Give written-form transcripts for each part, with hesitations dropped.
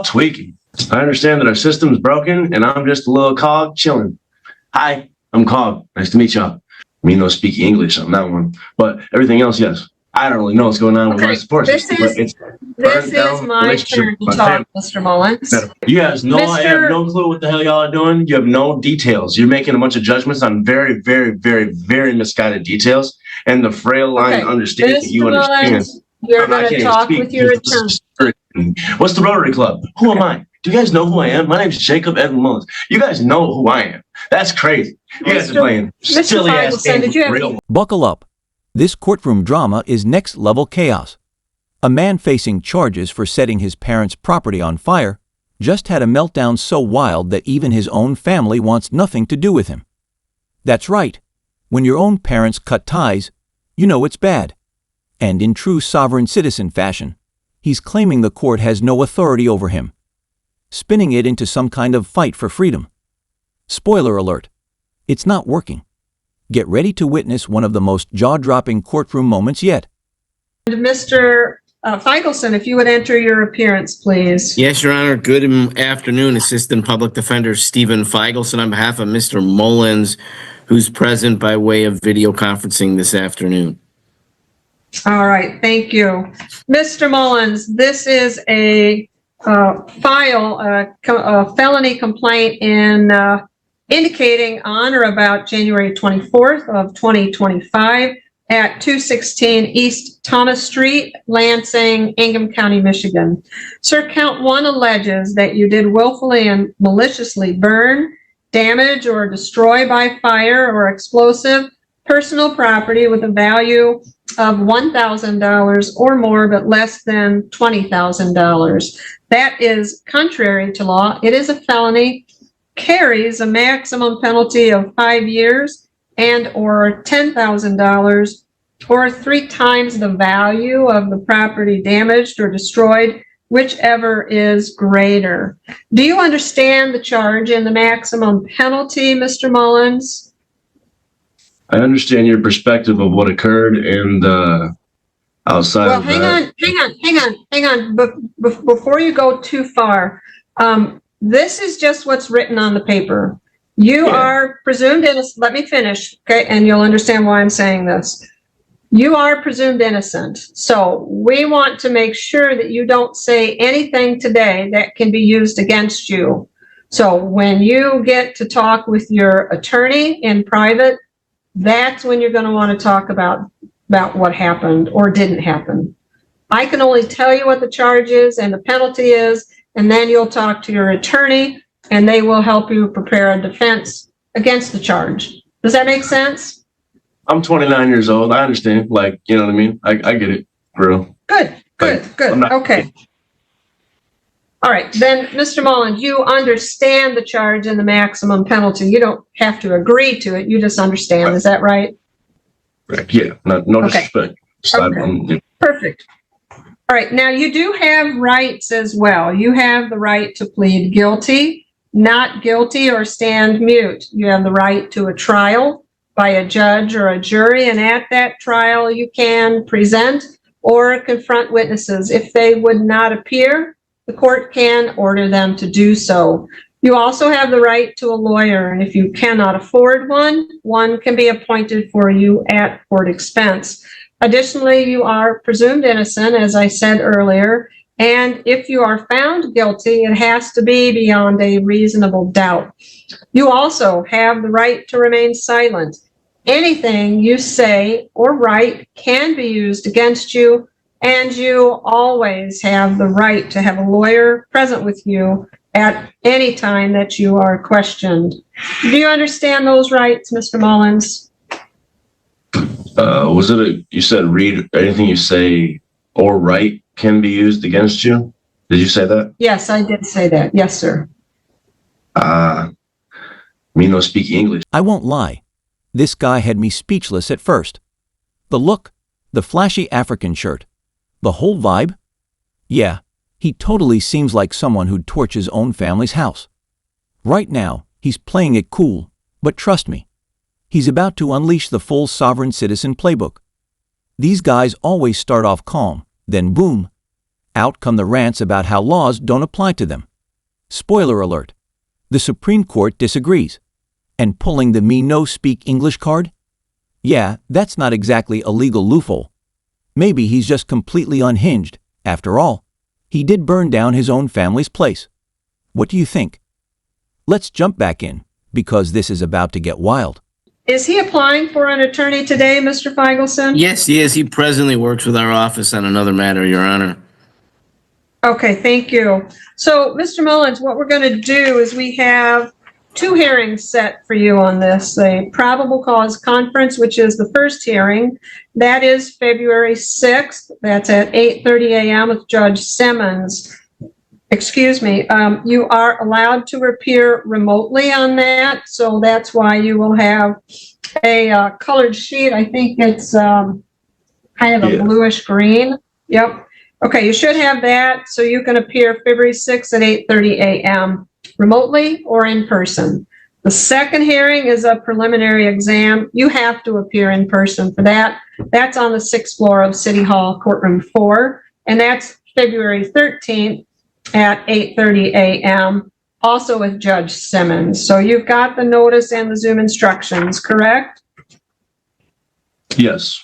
tweaking. I understand that our system's broken and I'm just a little cog chilling. Hi, I'm Cog. Nice to meet y'all. Me no speak English on that one, but everything else, yes. I don't really know what's going on with my support system. This is my turn to talk, Mr. Mullins. You guys know I have no clue what the hell y'all are doing. You have no details. You're making a bunch of judgments on very, very, very, very misguided details. And the frail line understanding that you understand. You're going to talk with your attorney. What's the Rotary Club? Who am I? Do you guys know who I am? My name is Jacob Evan Mullins. You guys know who I am. That's crazy. You guys are playing silly ass games. Buckle up. This courtroom drama is next-level chaos. A man facing charges for setting his parents' property on fire just had a meltdown so wild that even his own family wants nothing to do with him. That's right. When your own parents cut ties, you know it's bad. And in true sovereign citizen fashion, he's claiming the court has no authority over him, spinning it into some kind of fight for freedom. Spoiler alert, it's not working. Get ready to witness one of the most jaw-dropping courtroom moments yet. Mr. Feigelson, if you would enter your appearance, please. Yes, Your Honor. Good afternoon, Assistant Public Defender Stephen Feigelson, on behalf of Mr. Mullins, who's present by way of video conferencing this afternoon. All right, thank you. Mr. Mullins, this is a felony complaint indicating on or about January 24th of 2025 at 216 East Thomas Street, Lansing, Ingham County, Michigan. Sir, count 1 alleges that you did willfully and maliciously burn, damage, or destroy by fire or explosive personal property with a value of $1,000 or more, but less than $20,000. That is contrary to law. It is a felony, carries a maximum penalty of 5 years and or $10,000 or 3 times the value of the property damaged or destroyed, whichever is greater. Do you understand the charge and the maximum penalty, Mr. Mullins? I understand your perspective of what occurred and outside well, of that. hang on. Before you go too far, this is just what's written on the paper. You are presumed innocent. Let me finish, okay? And you'll understand why I'm saying this. You are presumed innocent. So we want to make sure that you don't say anything today that can be used against you. So when you get to talk with your attorney in private, that's when you're going to want to talk about what happened or didn't happen. I can only tell you what the charge is and the penalty is, and then you'll talk to your attorney and they will help you prepare a defense against the charge. Does that make sense? I'm 29 years old. I understand. Like, you know what I mean? I get it, bro. Good. Okay. All right. Then, Mr. Mullins, you understand the charge and the maximum penalty. You don't have to agree to it. You just understand. Is that right? Right. Yeah. No disrespect. Okay. Perfect. All right. Now, you do have rights as well. You have the right to plead guilty, not guilty, or stand mute. You have the right to a trial by a judge or a jury, and at that trial, you can present or confront witnesses. If they would not appear, the court can order them to do so. You also have the right to a lawyer, and if you cannot afford one can be appointed for you at court expense. Additionally, you are presumed innocent, as I said earlier, and if you are found guilty, it has to be beyond a reasonable doubt. You also have the right to remain silent. Anything you say or write can be used against you, and you always have the right to have a lawyer present with you at any time that you are questioned. Do you understand those rights, Mr. Mullins? You said read anything you say or write can be used against you? Did you say that? Yes, I did say that. Yes, sir. Me no speak English. I won't lie. This guy had me speechless at first. The look, the flashy African shirt, the whole vibe? Yeah, he totally seems like someone who'd torch his own family's house. Right now, he's playing it cool, but trust me, he's about to unleash the full sovereign citizen playbook. These guys always start off calm, then boom, Out come the rants about how laws don't apply to them. Spoiler alert. The Supreme Court disagrees. And pulling the me no speak English card? Yeah, that's not exactly a legal loophole. Maybe he's just completely unhinged. After all, he did burn down his own family's place. What do you think? Let's jump back in, because this is about to get wild. Is he applying for an attorney today, Mr. Feigelson? Yes, he is. He presently works with our office on another matter, Your Honor. Okay, thank you. So, Mr. Mullins, what we're going to do is we have 2 hearings set for you on this. A probable cause conference, which is the first hearing. That is February 6th. That's at 8:30 a.m. with Judge Simmons. Excuse me. You are allowed to appear remotely on that, so that's why you will have a colored sheet. I think it's kind of a bluish green. Yep. Okay, you should have that, so you can appear February 6th at 8:30 a.m. remotely or in person. The second hearing is a preliminary exam. You have to appear in person for that. That's on the 6th floor of City Hall, Courtroom 4, and that's February 13th at 8:30 a.m., also with Judge Simmons. So you've got the notice and the Zoom instructions, correct? Yes.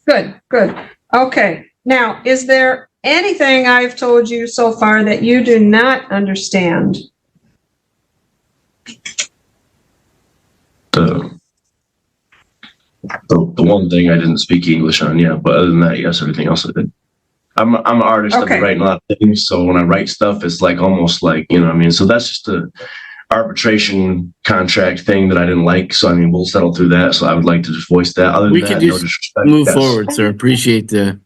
Good, good. Okay. Now, is there anything I've told you so far that you do not understand? The one thing I didn't speak English on, yeah, but other than that, yes, everything else I did. I'm an artist. Okay. I've been writing a lot of things, so when I write stuff, it's like almost like, you know what I mean? So that's just a arbitration contract thing that I didn't like. So, I mean, we'll settle through that. So I would like to just voice that. Other than We that, could no just disrespect. move Yes. forward, sir. Appreciate the...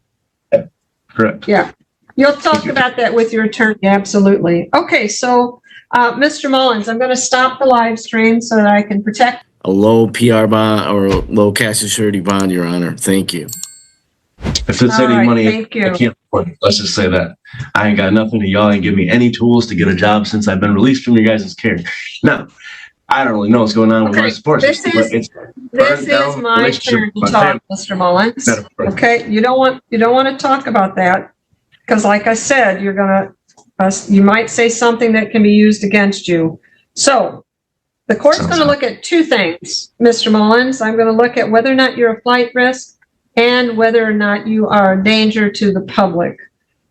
Correct. Yeah. You'll talk Thank you. about that with your attorney. Absolutely. Okay. So, Mr. Mullins, I'm going to stop the live stream so that I can protect. A low PR bond or a low cash and surety bond, Your Honor. Thank you. If it's All any right, money, thank you. I can't afford it. Let's just say that. I ain't got nothing. Y'all ain't give me any tools to get a job since I've been released from your guys' care. Now, I don't really know what's going on with Okay, my support this system, is- but it's This is down my relationship turn with to my talk, Mr. Mullins. family. Okay, you don't want to talk about that because, like I said, you're gonna you might say something that can be used against you. So, the court's Sounds going to like- look at 2 things, Mr. Mullins. I'm going to look at whether or not you're a flight risk and whether or not you are a danger to the public.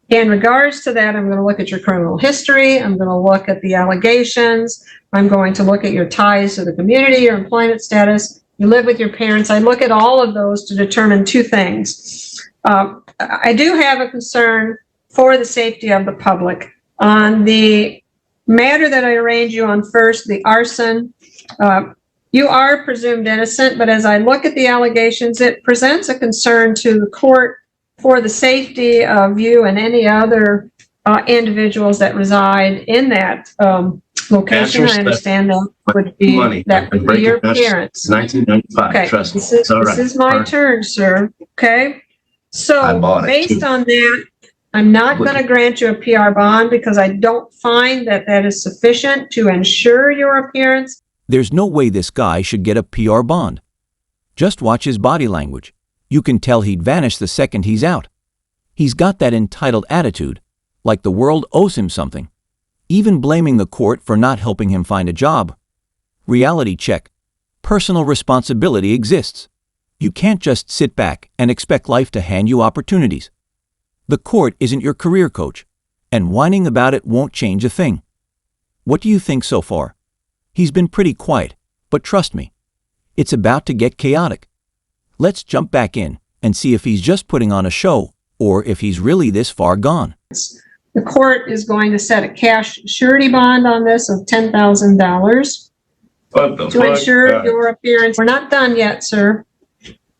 In regards to that, I'm going to look at your criminal history. I'm going to look at the allegations. I'm going to look at your ties to the community, your employment status. You live with your parents. I look at all of those to determine 2 things. I do have a concern for the safety of the public. On the matter that I arraigned you on first, the arson, you are presumed innocent, but as I look at the allegations, it presents a concern to the court for the safety of you and any other individuals that reside in that location. I understand that would be Money. that would be your parents. 1995. Okay, Trust me. this is, It's all right. this is my turn, sir. Okay, I so bought it, based too. on that, I'm not going to grant you a PR bond because I don't find that that is sufficient to ensure your appearance. There's no way this guy should get a PR bond. Just watch his body language. You can tell he'd vanish the second he's out. He's got that entitled attitude, like the world owes him something, even blaming the court for not helping him find a job. Reality check. Personal responsibility exists. You can't just sit back and expect life to hand you opportunities. The court isn't your career coach, and whining about it won't change a thing. What do you think so far? He's been pretty quiet, but trust me, it's about to get chaotic. Let's jump back in and see if he's just putting on a show or if he's really this far gone. The court is going to set a cash surety bond on this of $10,000 What the to fuck? ensure your appearance. We're not done yet, sir.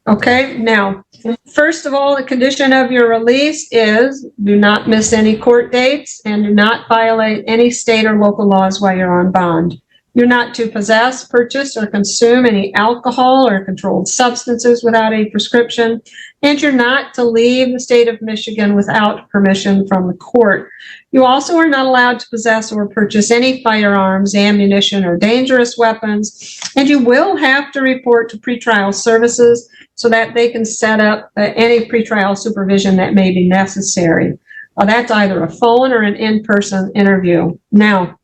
Okay, now, first of all, the condition of your release is do not miss any court dates and do not violate any state or local laws while you're on bond. You're not to possess, purchase, or consume any alcohol or controlled substances without a prescription, and you're not to leave the state of Michigan without permission from the court. You also are not allowed to possess or purchase any firearms, ammunition, or dangerous weapons, and you will have to report to pretrial services so that they can set up any pretrial supervision that may be necessary. That's either a phone or an in-person interview. Now,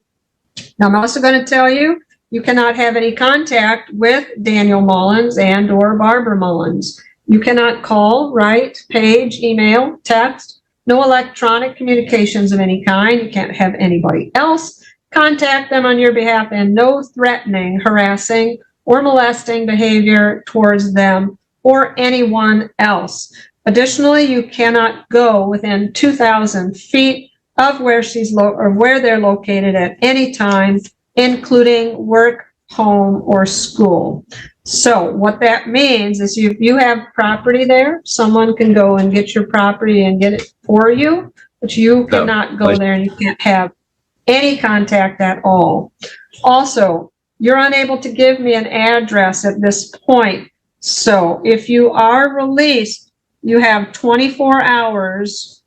I'm also going to tell you, you cannot have any contact with Daniel Mullins and or Barbara Mullins. You cannot call, write, page, email, text, no electronic communications of any kind. You can't have anybody else contact them on your behalf, and no threatening, harassing, or molesting behavior towards them or anyone else. Additionally, you cannot go within 2,000 feet of where where they're located at any time, including work, home, or school. So what that means is if you have property there, someone can go and get your property and get it for you, but you cannot go there, and you can't have any contact at all. Also, you're unable to give me an address at this point. So if you are released, you have 24 hours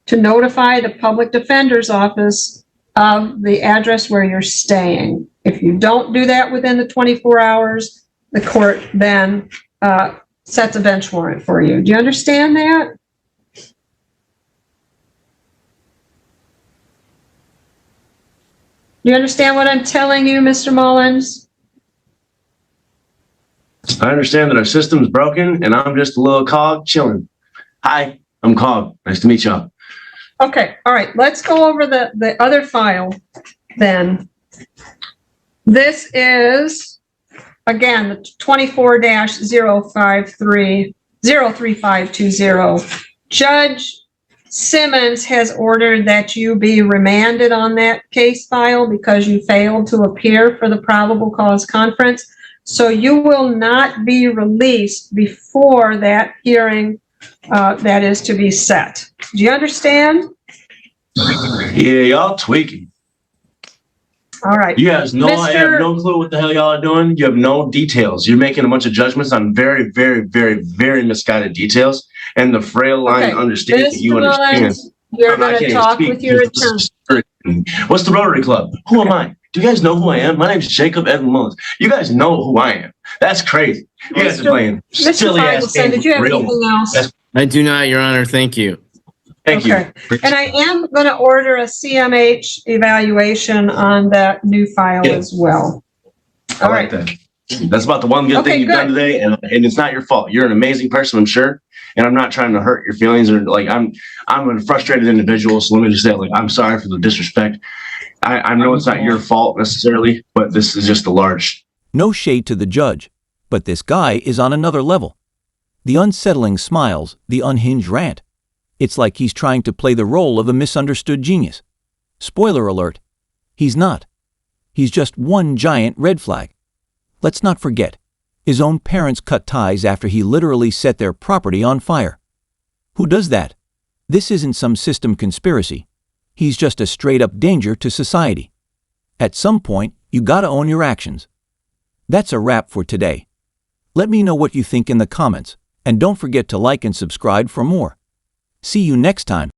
to notify the public defender's office of the address where you're staying. If you don't do that within the 24 hours, the court then sets a bench warrant for you. Do you understand that? Do you understand what I'm telling you, Mr. Mullins? I understand that our system's broken and I'm just a little cog chilling. Hi, I'm Cog. Nice to meet y'all. Okay, all right, let's go over the other file then. This is, again, the 24-03520. Judge Simmons has ordered that you be remanded on that case file because you failed to appear for the probable cause conference. So you will not be released before that hearing that is to be set. Do you understand? Yeah, y'all tweaking. All right. You guys know I have no clue what the hell y'all are doing. You have no details. You're making a bunch of judgments on very, very, very, very misguided details. And the frail line understanding you understand. You're going to talk with your attorney. What's the Rotary Club? Who am I? Do you guys know who I am? My name is Jacob Evan Mullins. You guys know who I am. That's crazy. You guys are playing silly ass games. Did you have anything else? I do not, Your Honor. Thank you. Thank you. And I am going to order a CMH evaluation on that new file as well. All right. That's about the one good thing you've done today, and it's not your fault. You're an amazing person, I'm sure, and I'm not trying to hurt your feelings or like I'm a frustrated individual. So let me just say, like, I'm sorry for the disrespect. I know it's not your fault necessarily, but this is just a large. No shade to the judge, but this guy is on another level. The unsettling smiles, the unhinged rant. It's like he's trying to play the role of a misunderstood genius. Spoiler alert, he's not. He's just one giant red flag. Let's not forget, his own parents cut ties after he literally set their property on fire. Who does that? This isn't some system conspiracy. He's just a straight-up danger to society. At some point, you gotta own your actions. That's a wrap for today. Let me know what you think in the comments, and don't forget to like and subscribe for more. See you next time.